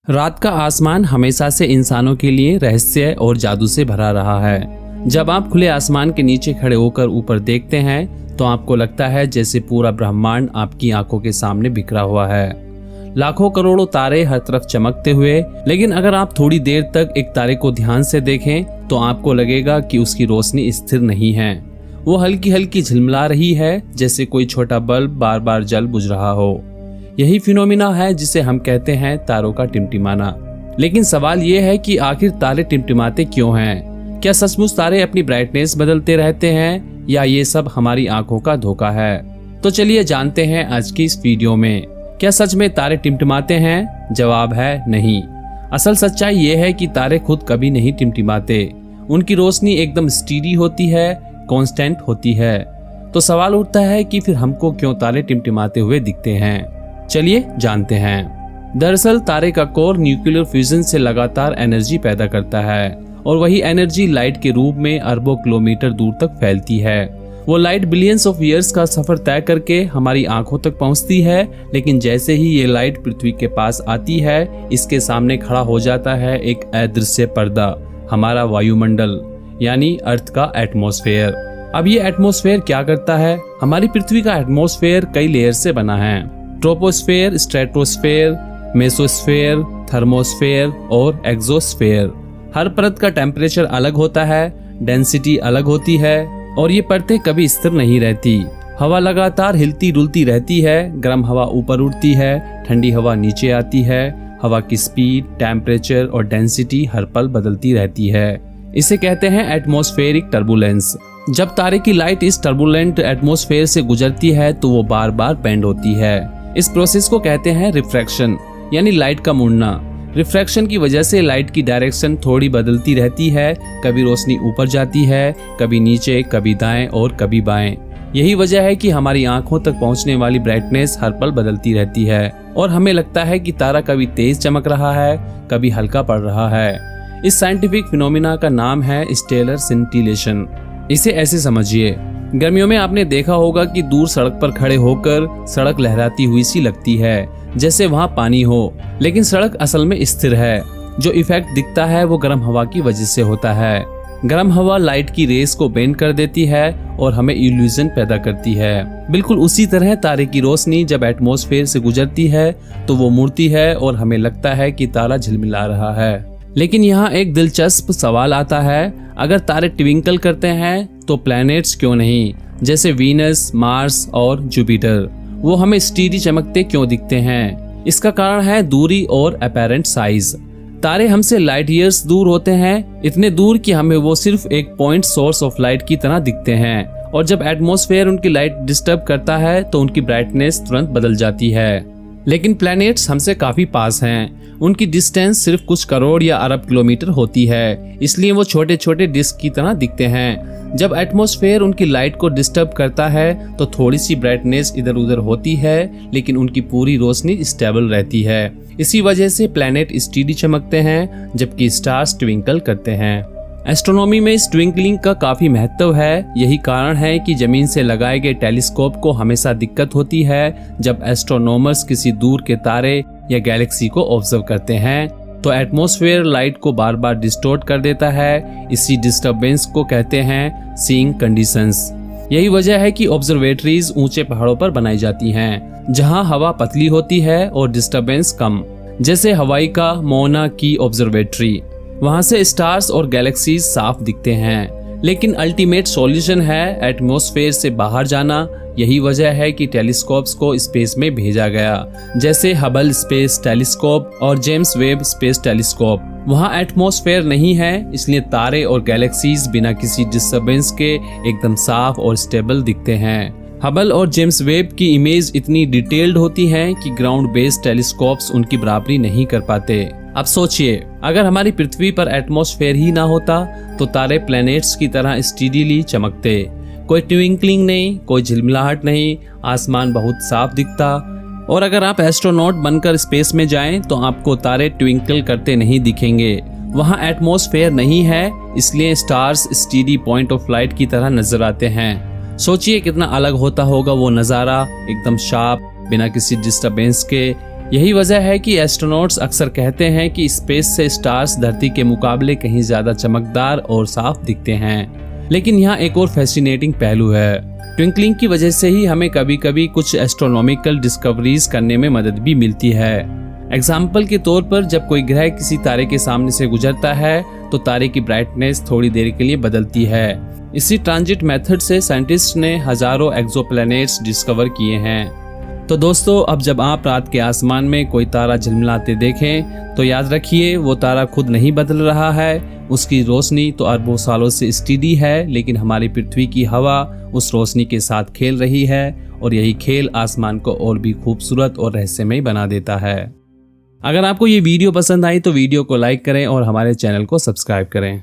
रात का आसमान हमेशा से इंसानों के लिए रहस्य और जादू से भरा रहा है। जब आप खुले आसमान के नीचे खड़े होकर ऊपर देखते हैं तो आपको लगता है जैसे पूरा ब्रह्मांड आपकी आंखों के सामने बिखरा हुआ है। लाखों करोड़ों तारे हर तरफ चमकते हुए, लेकिन अगर आप थोड़ी देर तक एक तारे को ध्यान से देखें तो आपको लगेगा कि उसकी रोशनी स्थिर नहीं है। वो हल्की हल्की झिलमिला रही है, जैसे कोई छोटा बल्ब बार बार जल बुझ रहा हो। यही फिनोमिना है जिसे हम कहते हैं तारों का टिमटिमाना। लेकिन सवाल ये है कि आखिर तारे टिमटिमाते क्यों हैं? क्या सचमुच तारे अपनी ब्राइटनेस बदलते रहते हैं या ये सब हमारी आंखों का धोखा है? तो चलिए जानते हैं आज की इस वीडियो में। क्या सच में तारे टिमटिमाते हैं? जवाब है नहीं। असल सच्चाई ये है कि तारे खुद कभी नहीं टिमटिमाते। उनकी रोशनी एकदम स्टीडी होती है, कांस्टेंट होती है। तो सवाल उठता है कि फिर हमको क्यों तारे टिमटिमाते हुए दिखते हैं? चलिए जानते हैं। दरअसल तारे का कोर न्यूक्लियर फ्यूजन से लगातार एनर्जी पैदा करता है और वही एनर्जी लाइट के रूप में अरबों किलोमीटर दूर तक फैलती है। वो लाइट बिलियंस ऑफ ईयर्स का सफर तय करके हमारी आंखों तक पहुंचती है, लेकिन जैसे ही ये लाइट पृथ्वी के पास आती है, इसके सामने खड़ा हो जाता है एक अदृश्य पर्दा, हमारा वायुमंडल यानी अर्थ का एटमॉस्फेयर। अब ये एटमॉस्फेयर क्या करता है? हमारी पृथ्वी का एटमॉस्फेयर कई लेयर से बना है। ट्रोपोस्फेयर, स्ट्रेटोस्फेयर, मेसोस्फेयर, थर्मोस्फेयर और एक्सोस्फेयर। हर परत का टेम्परेचर अलग होता है, डेंसिटी अलग होती है और ये परतें कभी स्थिर नहीं रहती। हवा लगातार हिलती डुलती रहती है। गर्म हवा ऊपर उठती है, ठंडी हवा नीचे आती है। हवा की स्पीड, टेम्परेचर और डेंसिटी हर पल बदलती रहती है। इसे कहते हैं एटमॉस्फेरिक टर्बुलेंस। जब तारे की लाइट इस टर्बुलेंट एटमॉस्फेयर से गुजरती है तो वो बार बार बेंड होती है। इस प्रोसेस को कहते हैं रिफ्रैक्शन यानी लाइट का मुड़ना। रिफ्रैक्शन की वजह से लाइट की डायरेक्शन थोड़ी बदलती रहती है। कभी रोशनी ऊपर जाती है, कभी नीचे, कभी दाएं और कभी बाएं। यही वजह है कि हमारी आंखों तक पहुंचने वाली ब्राइटनेस हर पल बदलती रहती है और हमें लगता है कि तारा कभी तेज चमक रहा है, कभी हल्का पड़ रहा है। इस साइंटिफिक फिनोमिना का नाम है स्टेलर सिंटिलेशन। इसे ऐसे समझिए, गर्मियों में आपने देखा होगा कि दूर सड़क पर खड़े होकर सड़क लहराती हुई सी लगती है, जैसे वहाँ पानी हो, लेकिन सड़क असल में स्थिर है। जो इफेक्ट दिखता है वो गर्म हवा की वजह से होता है। गर्म हवा लाइट की रेस को बेंड कर देती है और हमें इल्यूजन पैदा करती है। बिल्कुल उसी तरह तारे की रोशनी जब एटमॉस्फेयर से गुजरती है तो वो मुड़ती है और हमें लगता है कि तारा झिलमिला रहा है। लेकिन यहाँ एक दिलचस्प सवाल आता है, अगर तारे ट्विंकल करते हैं तो प्लैनेट्स क्यों नहीं? जैसे वीनस, मार्स और जुपिटर, वो हमें स्टीडी चमकते क्यों दिखते हैं? इसका कारण है दूरी और अपैरेंट साइज। तारे हमसे लाइट ईयर्स दूर होते हैं, इतने दूर कि हमें वो सिर्फ एक पॉइंट सोर्स ऑफ लाइट की तरह दिखते हैं और जब एटमॉस्फेयर उनकी लाइट डिस्टर्ब करता है तो उनकी ब्राइटनेस तुरंत बदल जाती है। लेकिन प्लैनेट्स हमसे काफी पास हैं। उनकी डिस्टेंस सिर्फ कुछ करोड़ या अरब किलोमीटर होती है, इसलिए वो छोटे छोटे डिस्क की तरह दिखते हैं। जब एटमॉस्फेयर उनकी लाइट को डिस्टर्ब करता है तो थोड़ी सी ब्राइटनेस इधर उधर होती है, लेकिन उनकी पूरी रोशनी स्टेबल रहती है। इसी वजह से प्लैनेट स्टीडी चमकते हैं जबकि स्टार्स ट्विंकल करते हैं। एस्ट्रोनॉमी में इस ट्विंकलिंग का काफी महत्व है। यही कारण है कि जमीन से लगाए गए टेलीस्कोप को हमेशा दिक्कत होती है जब एस्ट्रोनॉमर्स किसी दूर के तारे या गैलेक्सी को ऑब्जर्व करते हैं तो एटमॉस्फेयर लाइट को बार बार डिस्टॉर्ट कर देता है। इसी डिस्टर्बेंस को कहते हैं सीइंग कंडीशंस। यही वजह है कि ऑब्जर्वेटरीज ऊंचे पहाड़ों पर बनाई जाती हैं जहां हवा पतली होती है और डिस्टर्बेंस कम, जैसे हवाई का मोना की ऑब्जर्वेटरी। वहां से स्टार्स और गैलेक्सीज साफ दिखते हैं। लेकिन अल्टीमेट सॉल्यूशन है एटमॉस्फेयर से बाहर जाना। यही वजह है कि टेलीस्कोप्स को स्पेस में भेजा गया, जैसे हबल स्पेस टेलीस्कोप और जेम्स वेब स्पेस टेलीस्कोप। वहां एटमॉस्फेयर नहीं है, इसलिए तारे और गैलेक्सीज बिना किसी डिस्टर्बेंस के एकदम साफ और स्टेबल दिखते हैं। हबल और जेम्स वेब की इमेज इतनी डिटेल्ड होती हैं कि ग्राउंड बेस्ड टेलीस्कोप्स उनकी बराबरी नहीं कर पाते। अब सोचिए, अगर हमारी पृथ्वी पर एटमॉस्फेयर ही ना होता तो तारे प्लैनेट्स की तरह स्टीडीली चमकते। कोई ट्विंकलिंग नहीं, कोई झिलमिलाहट नहीं, आसमान बहुत साफ दिखता। और अगर आप एस्ट्रोनॉट बनकर स्पेस में जाएं तो आपको तारे ट्विंकल करते नहीं दिखेंगे। वहां एटमॉस्फेयर नहीं है, इसलिए stars steady point of light की तरह नजर आते हैं। सोचिए कितना अलग होता होगा वो नज़ारा, एकदम शार्प, बिना किसी डिस्टर्बेंस के, यही वजह है कि एस्ट्रोनॉट्स अक्सर कहते हैं कि स्पेस से स्टार्स धरती के मुकाबले कहीं ज्यादा चमकदार और साफ दिखते हैं। लेकिन यहाँ एक और फैसिनेटिंग पहलू है। ट्विंकलिंग की वजह से ही हमें कभी कभी कुछ एस्ट्रोनॉमिकल डिस्कवरीज करने में मदद भी मिलती है। एग्जाम्पल के तौर पर जब कोई ग्रह किसी तारे के सामने से गुजरता है तो तारे की ब्राइटनेस थोड़ी देर के लिए बदलती है। इसी ट्रांजिट मेथड से साइंटिस्ट ने हजारों एक्सोप्लैनेट्स डिस्कवर किए हैं। तो दोस्तों, अब जब आप रात के आसमान में कोई तारा झिलमिलाते देखें तो याद रखिए वो तारा खुद नहीं बदल रहा है। उसकी रोशनी तो अरबों सालों से स्टीडी है, लेकिन हमारी पृथ्वी की हवा उस रोशनी के साथ खेल रही है और यही खेल आसमान को और भी खूबसूरत और रहस्यमय बना देता है। अगर आपको ये वीडियो पसंद आई तो वीडियो को लाइक करें और हमारे चैनल को सब्सक्राइब करें।